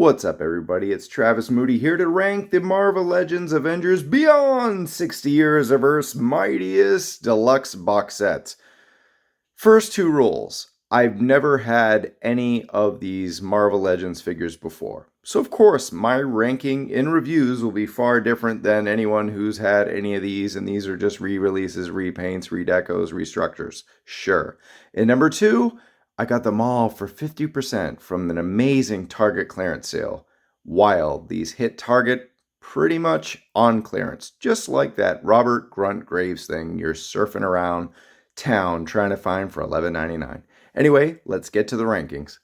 What's up, everybody? It's Travis Moody here to rank the Marvel Legends Avengers Beyond 60 Years of Earth's Mightiest Deluxe box sets. First two rules. I've never had any of these Marvel Legends figures before. So of course, my ranking in reviews will be far different than anyone who's had any of these, and these are just re-releases, repaints, redecos, restructures. Sure. And number two, I got them all for 50% from an amazing Target clearance sale. Wild. These hit Target pretty much on clearance. Just like that Robert Grunt Graves thing you're surfing around town trying to find for $11.99. Anyway, let's get to the rankings.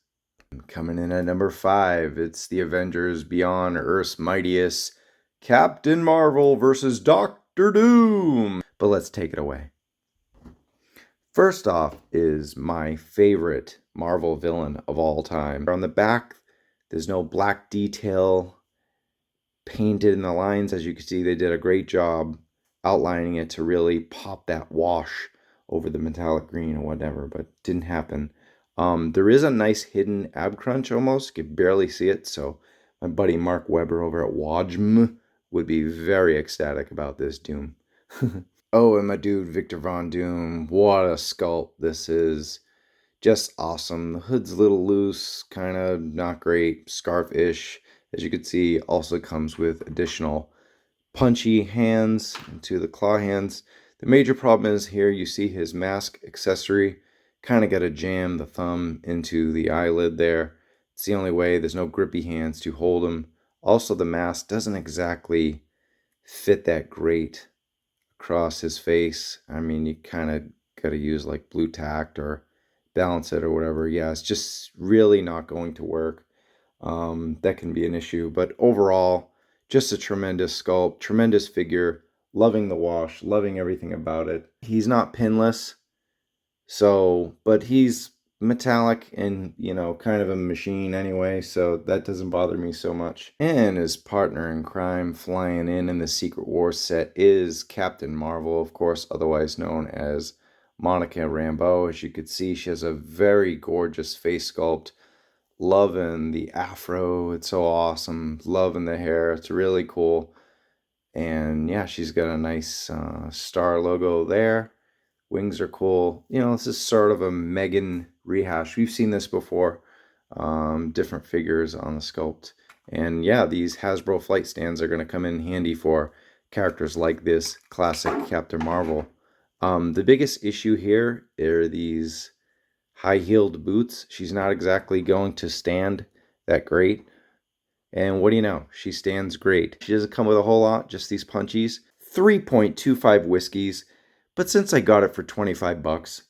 Coming in at number 5, it's the Avengers Beyond Earth's Mightiest, Captain Marvel versus Doctor Doom. But let's take it away. First off is my favorite Marvel villain of all time. On the back, there's no black detail painted in the lines. As you can see, they did a great job outlining it to really pop that wash over the metallic green or whatever, but it didn't happen. There is a nice hidden ab crunch almost. You can barely see it, so my buddy Mark Webber over at Wajm would be very ecstatic about this Doom. Oh, and my dude Victor Von Doom, what a sculpt this is. Just awesome. The hood's a little loose, kind of not great, scarf-ish. As you can see, also comes with additional punchy hands into the claw hands. The major problem is here you see his mask accessory. Kind of got to jam the thumb into the eyelid there. It's the only way. There's no grippy hands to hold him. Also, the mask doesn't exactly fit that great across his face. I mean, you kind of got to use like blue tack or balance it or whatever. Yeah, it's just really not going to work. That can be an issue. But overall, just a tremendous sculpt, tremendous figure. Loving the wash, loving everything about it. He's not pinless, but he's metallic and, kind of a machine anyway, so that doesn't bother me so much. And his partner in crime flying in the Secret Wars set is Captain Marvel, of course, otherwise known as Monica Rambeau. As you could see, she has a very gorgeous face sculpt. Loving the afro, it's so awesome. Loving the hair, it's really cool. And yeah, she's got a nice star logo there. Wings are cool. This is sort of a Megan rehash. We've seen this before. Different figures on the sculpt. And yeah, these Hasbro flight stands are going to come in handy for characters like this classic Captain Marvel. The biggest issue here are these high-heeled boots. She's not exactly going to stand that great. And what do you know? She stands great. She doesn't come with a whole lot, just these punchies. 3.25 whiskeys. But since I got it for 25 bucks,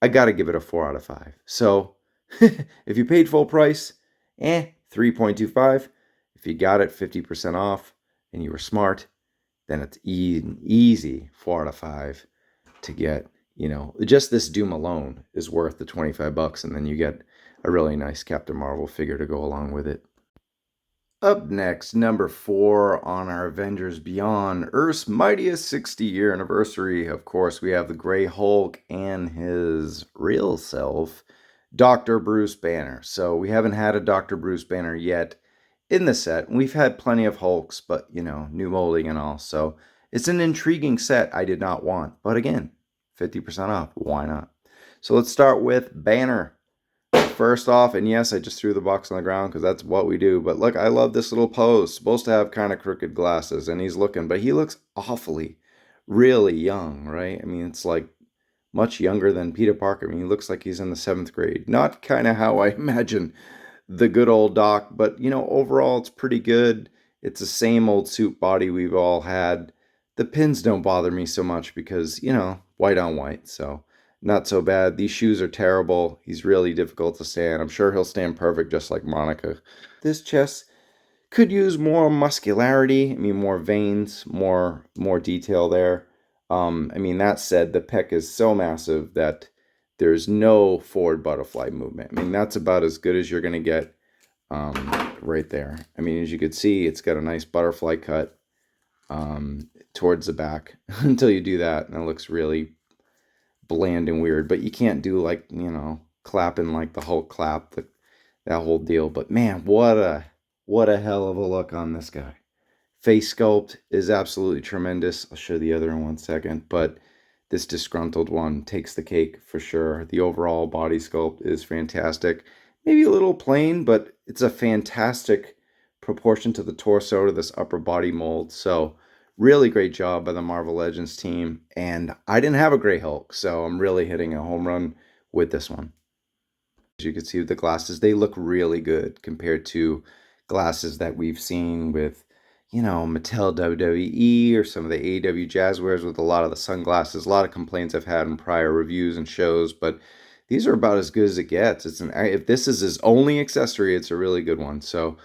I gotta give it a 4 out of 5. So, if you paid full price, 3.25. If you got it 50% off and you were smart, then it's easy 4 out of 5 to get. Just this Doom alone is worth the 25 bucks, and then you get a really nice Captain Marvel figure to go along with it. Up next, number 4 on our Avengers Beyond Earth's Mightiest 60-year anniversary. Of course, we have the Grey Hulk and his real self, Dr. Bruce Banner. So we haven't had a Dr. Bruce Banner yet in the set. We've had plenty of Hulks, but, new molding and all. So it's an intriguing set I did not want. But again, 50% off. Why not? So let's start with Banner. First off, and yes, I just threw the box on the ground because that's what we do. But look, I love this little pose. Supposed to have kind of crooked glasses, and he looks awfully, really young, right? I mean, it's like much younger than Peter Parker. I mean, he looks like he's in the 7th grade. Not kind of how I imagine the good old Doc, but, overall, it's pretty good. It's the same old suit body we've all had. The pins don't bother me so much because, white on white, so not so bad. These shoes are terrible. He's really difficult to stand. I'm sure he'll stand perfect just like Monica. This chest could use more muscularity. I mean, more veins, more detail there. That said, the pec is so massive that there's no forward butterfly movement. I mean, that's about as good as you're going to get right there. I mean, as you can see, it's got a nice butterfly cut towards the back until you do that, and it looks really bland and weird. But you can't do clapping like the Hulk clap, that whole deal. But man, what a What a hell of a look on this guy. Face sculpt is absolutely tremendous. I'll show the other in 1 second, but this disgruntled one takes the cake for sure. The overall body sculpt is fantastic. Maybe a little plain, but it's a fantastic proportion to the torso, to this upper body mold. So really great job by the Marvel Legends team. And I didn't have a Gray Hulk, so I'm really hitting a home run with this one. As you can see with the glasses, they look really good compared to glasses that we've seen with, Mattel WWE or some of the AEW Jazzwares with a lot of the sunglasses. A lot of complaints I've had in prior reviews and shows, but these are about as good as it gets. If this is his only accessory, it's a really good one. So,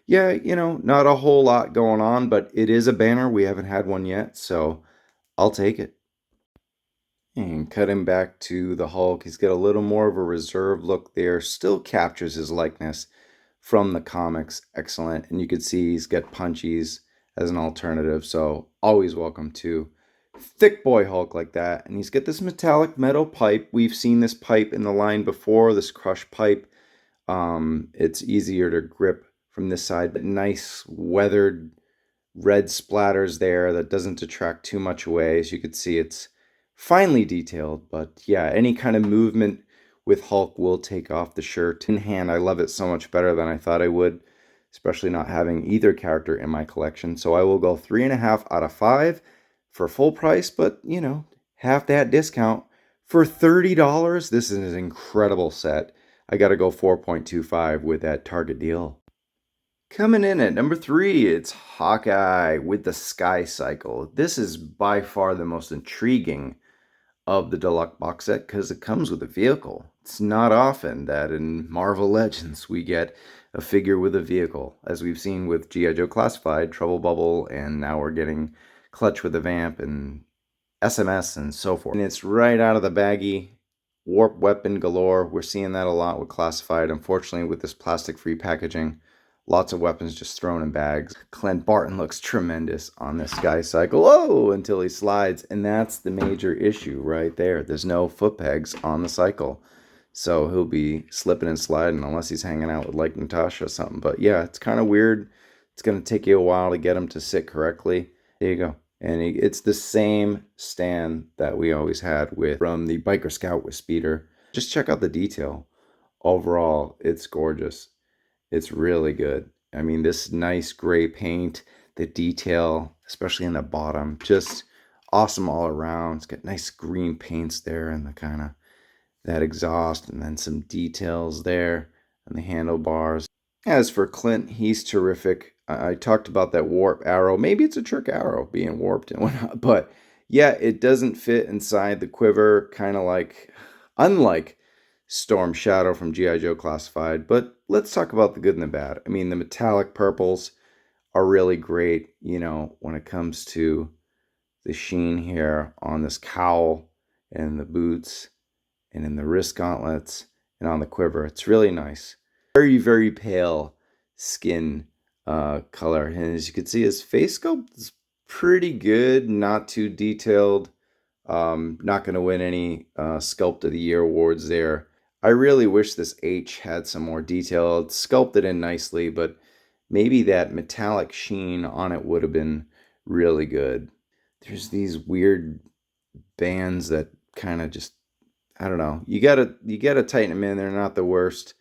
yeah, not a whole lot going on, but it is a banner. We haven't had one yet, so I'll take it. And cutting back to the Hulk, he's got a little more of a reserved look there. Still captures his likeness from the comics. Excellent. And you can see he's got punchies as an alternative. So always welcome to thick boy Hulk like that. And he's got this metallic metal pipe. We've seen this pipe in the line before, this crush pipe. It's easier to grip from this side, but nice weathered red splatters there that doesn't detract too much away. As you can see, it's finely detailed, but yeah, any kind of movement with Hulk will take off the shirt. In hand, I love it so much better than I thought I would, especially not having either character in my collection. So I will go 3.5 out of 5 for full price, but half that discount for $30. This is an incredible set. I got to go 4.25 with that Target deal. Coming in at number 3, it's Hawkeye with the Sky Cycle. This is by far the most intriguing of the deluxe box set because it comes with a vehicle. It's not often that in Marvel Legends we get a figure with a vehicle, as we've seen with G.I. Joe Classified, Trouble Bubble, and now we're getting Clutch with a Vamp and SMS and so forth. And it's right out of the baggie. Warp weapon galore. We're seeing that a lot with Classified. Unfortunately, with this plastic-free packaging, lots of weapons just thrown in bags. Clint Barton looks tremendous on this Sky Cycle. Oh, until he slides. And that's the major issue right there. There's no foot pegs on the cycle. So he'll be slipping and sliding unless he's hanging out with like Natasha or something. But yeah, it's kind of weird. It's going to take you a while to get him to sit correctly. There you go. And it's the same stand that we always had from the Biker Scout with Speeder. Just check out the detail. Overall, it's gorgeous. It's really good. I mean, this nice gray paint, the detail, especially in the bottom, just awesome all around. It's got nice green paints there and the kind of that exhaust, and then some details there and the handlebars. As for Clint, he's terrific. I talked about that warp arrow. Maybe it's a trick arrow being warped and whatnot, but yeah, it doesn't fit inside the quiver, kind of unlike Storm Shadow from G.I. Joe Classified. But let's talk about the good and the bad. I mean, the metallic purples are really great, when it comes to the sheen here on this cowl and the boots and in the wrist gauntlets and on the quiver. It's really nice. Very, very pale skin color. And as you can see, his face sculpt is pretty good, not too detailed. Not going to win any Sculpt of the Year awards there. I really wish this H had some more detail. It's sculpted in nicely, but maybe that metallic sheen on it would have been really good. There's these weird bands that kind of just, I don't know. You gotta tighten them in. They're not the worst,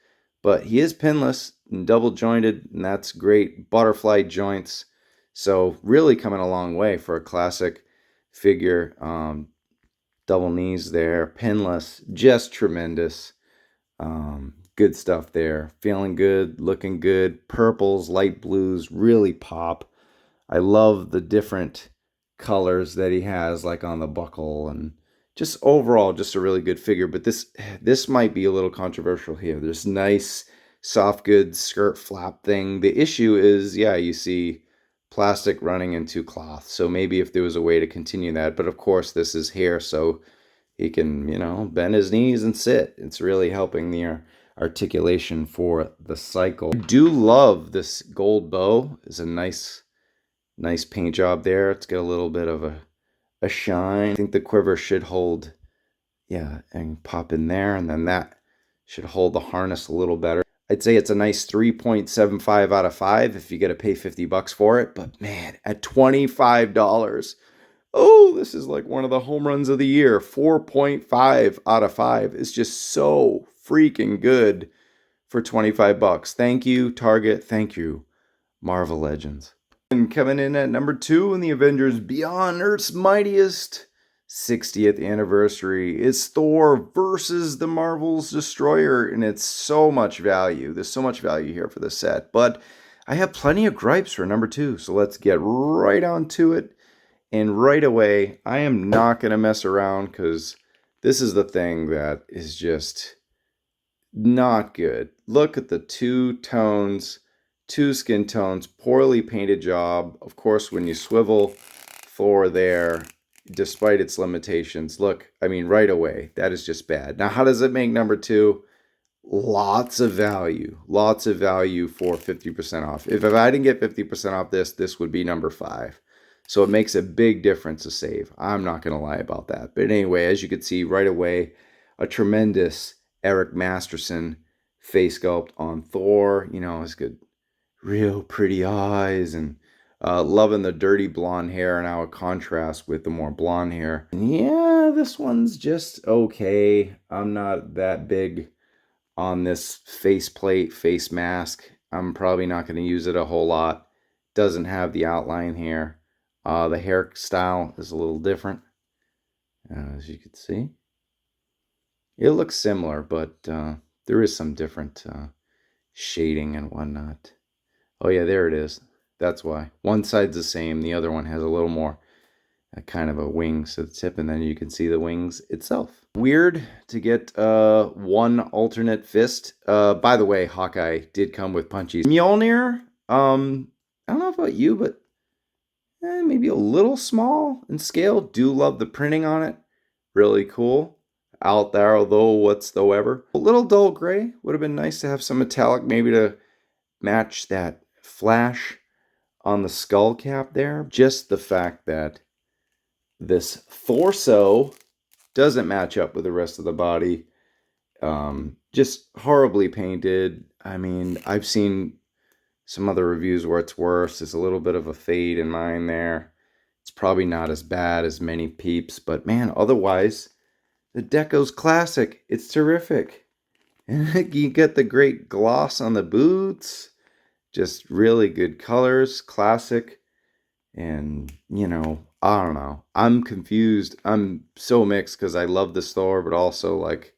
but he is pinless and double jointed, and that's great. Butterfly joints, so really coming a long way for a classic figure. Double knees there, pinless, just tremendous. Good stuff there. Feeling good, looking good. Purples, light blues really pop. I love the different colors that he has, like on the buckle, and just overall, just a really good figure. But this might be a little controversial here. This nice soft goods skirt flap thing. The issue is, yeah, you see plastic running into cloth. So maybe if there was a way to continue that, but of course this is hair, so he can, bend his knees and sit. It's really helping the articulation for the cycle. I do love this gold bow. It's a nice paint job there. It's got a little bit of a shine. I think the quiver should hold, yeah, and pop in there, and then that should hold the harness a little better. I'd say it's a nice 3.75 out of 5 if you got to pay 50 bucks for it. But man, at $25, oh, this is like one of the home runs of the year. 4.5 out of 5 is just so freaking good for 25 bucks. Thank you, Target. Thank you, Marvel Legends. And coming in at number 2 in the Avengers Beyond Earth's Mightiest 60th anniversary is Thor versus the Marvel's Destroyer, and it's so much value. There's so much value here for this set, but I have plenty of gripes for number 2, so let's get right on to it. And right away, I am not going to mess around because this is the thing that is just not good. Look at the two tones, two skin tones, poorly painted job. Of course, when you swivel Thor there, despite its limitations, look, I mean, right away, that is just bad. Now, how does it make number 2? Lots of value for 50% off. If I didn't get 50% off this would be number 5. So it makes a big difference to save. I'm not going to lie about that. But anyway, as you can see right away, a tremendous Eric Masterson face sculpt on Thor. You know, it's good, real pretty eyes, and loving the dirty blonde hair and how it contrasts with the more blonde hair. And yeah, this one's just okay. I'm not that big on this faceplate, face mask. I'm probably not going to use it a whole lot. Doesn't have the outline here. The hairstyle is a little different, as you can see. It looks similar, but there is some different shading and whatnot. Oh yeah, there it is. That's why. One side's the same. The other one has a little more kind of a wings to the tip, and then you can see the wings itself. Weird to get one alternate fist. By the way, Hawkeye did come with punchies. Mjolnir, I don't know about you, but maybe a little small in scale. Do love the printing on it. Really cool. Out there, although whatsoever. A little dull gray. Would have been nice to have some metallic, maybe to match that flash on the skull cap there. Just the fact that this torso doesn't match up with the rest of the body. Just horribly painted. I mean, I've seen some other reviews where it's worse. There's a little bit of a fade in mine there. It's probably not as bad as many peeps, but man, otherwise, the deco's classic. It's terrific. And you get the great gloss on the boots. Just really good colors, classic. And, you know, I don't know. I'm confused. I'm so mixed because I love this Thor, but also like,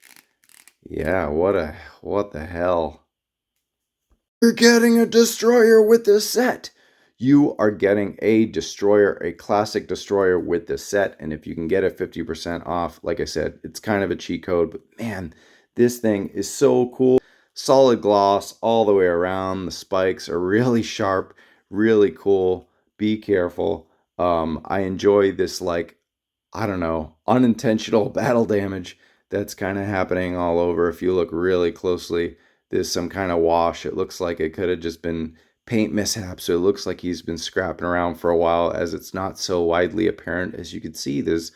yeah, what the hell? You're getting a Destroyer with this set. You are getting a Destroyer, a classic Destroyer with this set. And if you can get it 50% off, like I said, it's kind of a cheat code. But man, this thing is so cool. Solid gloss all the way around. The spikes are really sharp, really cool. Be careful. I enjoy this, like, I don't know, unintentional battle damage that's kind of happening all over. If you look really closely, there's some kind of wash. It looks like it could have just been paint mishap, so it looks like he's been scrapping around for a while, as it's not so widely apparent. As you can see, there's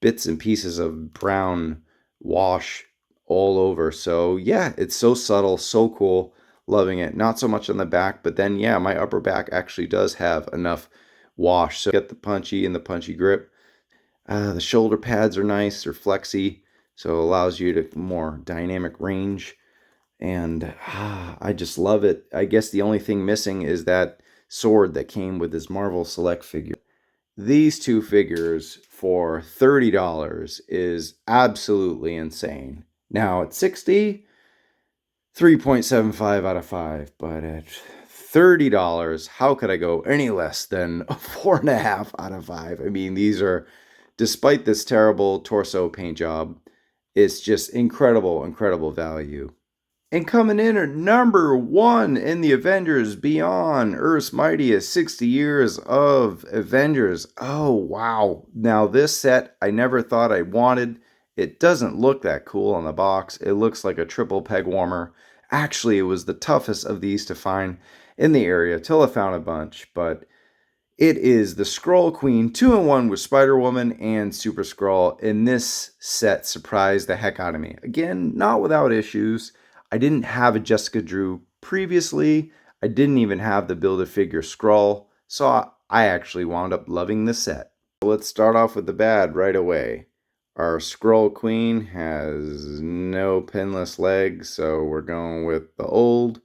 bits and pieces of brown wash all over. So yeah, it's so subtle, so cool, loving it. Not so much on the back, but then yeah, my upper back actually does have enough wash, so get the punchy and the punchy grip. The shoulder pads are nice, they're flexy, so it allows you to more dynamic range. And I just love it. I guess the only thing missing is that sword that came with this Marvel Select figure. These two figures for $30 is absolutely insane. Now at 60, 3.75 out of 5, but at $30, how could I go any less than a 4.5 out of 5? I mean, these are, despite this terrible torso paint job, it's just incredible, incredible value. And coming in at number 1 in the Avengers Beyond Earth's Mightiest 60 Years of Avengers. Oh, wow. Now, this set I never thought I wanted. It doesn't look that cool on the box. It looks like a triple peg warmer. Actually, it was the toughest of these to find in the area till I found a bunch. But it is the Skrull Queen 2-in-1 with Spider-Woman and Super Skrull. And this set surprised the heck out of me. Again, not without issues. I didn't have a Jessica Drew previously. I didn't even have the Build-A-Figure Skrull, so I actually wound up loving the set. Let's start off with the bad right away. Our Skrull Queen has no pinless legs, so we're going with the old.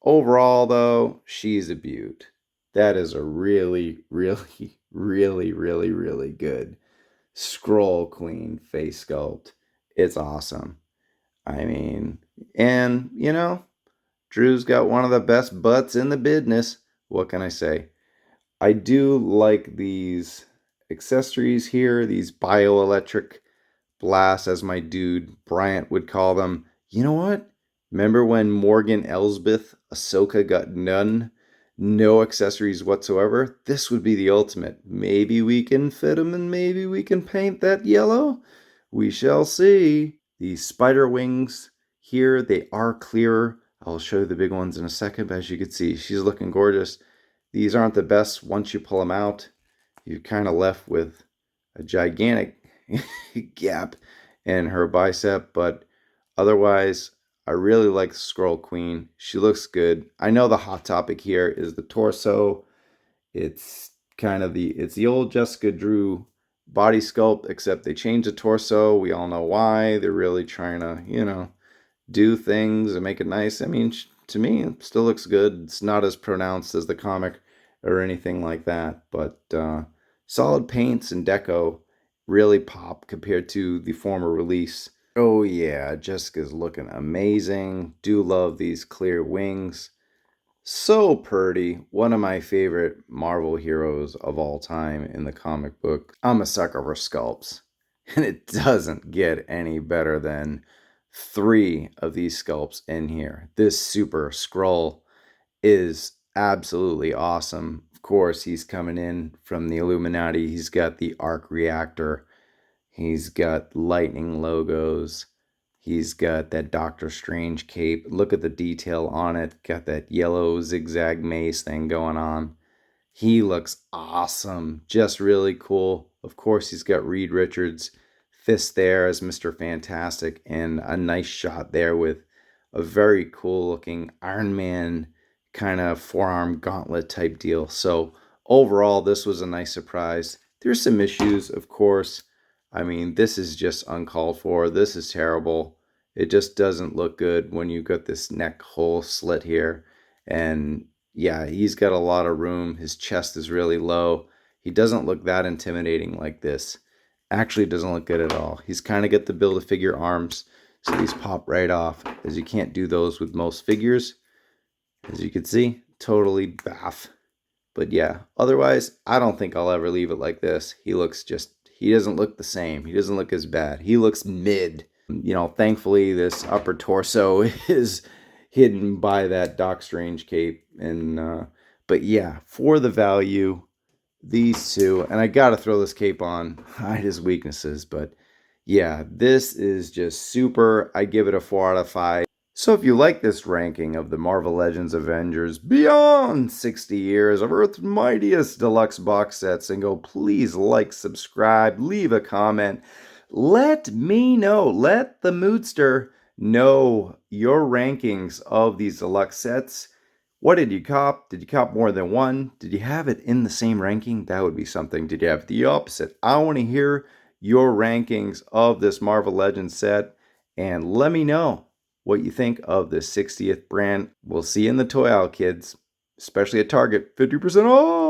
Overall, though, she's a beaut. That is a really, really, really good Skrull Queen face sculpt. It's awesome. I mean, and you know, Drew's got one of the best butts in the business. What can I say? I do like these accessories here, these bioelectric blasts, as my dude Bryant would call them. You know what? Remember when Morgan Elsbeth Ahsoka got none? No accessories whatsoever? This would be the ultimate. Maybe we can fit them and maybe we can paint that yellow? We shall see. These spider wings here, they are clearer. I'll show you the big ones in a second, but as you can see, she's looking gorgeous. These aren't the best once you pull them out. You're kind of left with a gigantic gap in her bicep, but otherwise, I really like the Skrull Queen. She looks good. I know the hot topic here is the torso. It's kind of it's the old Jessica Drew body sculpt, except they changed the torso. We all know why. They're really trying to, do things and make it nice. I mean, to me, it still looks good. It's not as pronounced as the comic or anything like that, but solid paints and deco really pop compared to the former release. Oh yeah, Jessica's looking amazing. Do love these clear wings. So pretty. One of my favorite Marvel heroes of all time in the comic book. I'm a sucker for sculpts. And it doesn't get any better than 3 of these sculpts in here. This Super Skrull is absolutely awesome. Of course, he's coming in from the Illuminati. He's got the arc reactor. He's got lightning logos. He's got that Doctor Strange cape. Look at the detail on it. Got that yellow zigzag mace thing going on. He looks awesome. Just really cool. Of course, he's got Reed Richards' fist there as Mr. Fantastic, and a nice shot there with a very cool looking Iron Man kind of forearm gauntlet type deal. So overall, this was a nice surprise. There's some issues, of course. I mean, this is just uncalled for. This is terrible. It just doesn't look good when you got this neck hole slit here. And yeah, he's got a lot of room. His chest is really low. He doesn't look that intimidating like this. Actually doesn't look good at all. He's kind of got the Build-A-Figure arms, so these pop right off, as you can't do those with most figures. As you can see, totally baff. But yeah, otherwise, I don't think I'll ever leave it like this. He doesn't look the same. He doesn't look as bad. He looks mid. Thankfully, this upper torso is hidden by that Doc Strange cape. But yeah, for the value, these two, and I gotta throw this cape on, hide his weaknesses, but yeah, this is just super. I give it a 4 out of 5. So if you like this ranking of the Marvel Legends Avengers Beyond 60 Years of Earth's Mightiest Deluxe box sets, and go, please like, subscribe, leave a comment. Let me know, let the Moodster know your rankings of these deluxe sets. What did you cop? Did you cop more than one? Did you have it in the same ranking? That would be something. Did you have the opposite? I want to hear your rankings of this Marvel Legends set, and let me know what you think of the 60th brand. We'll see you in the toy aisle, kids, especially at Target. 50% off!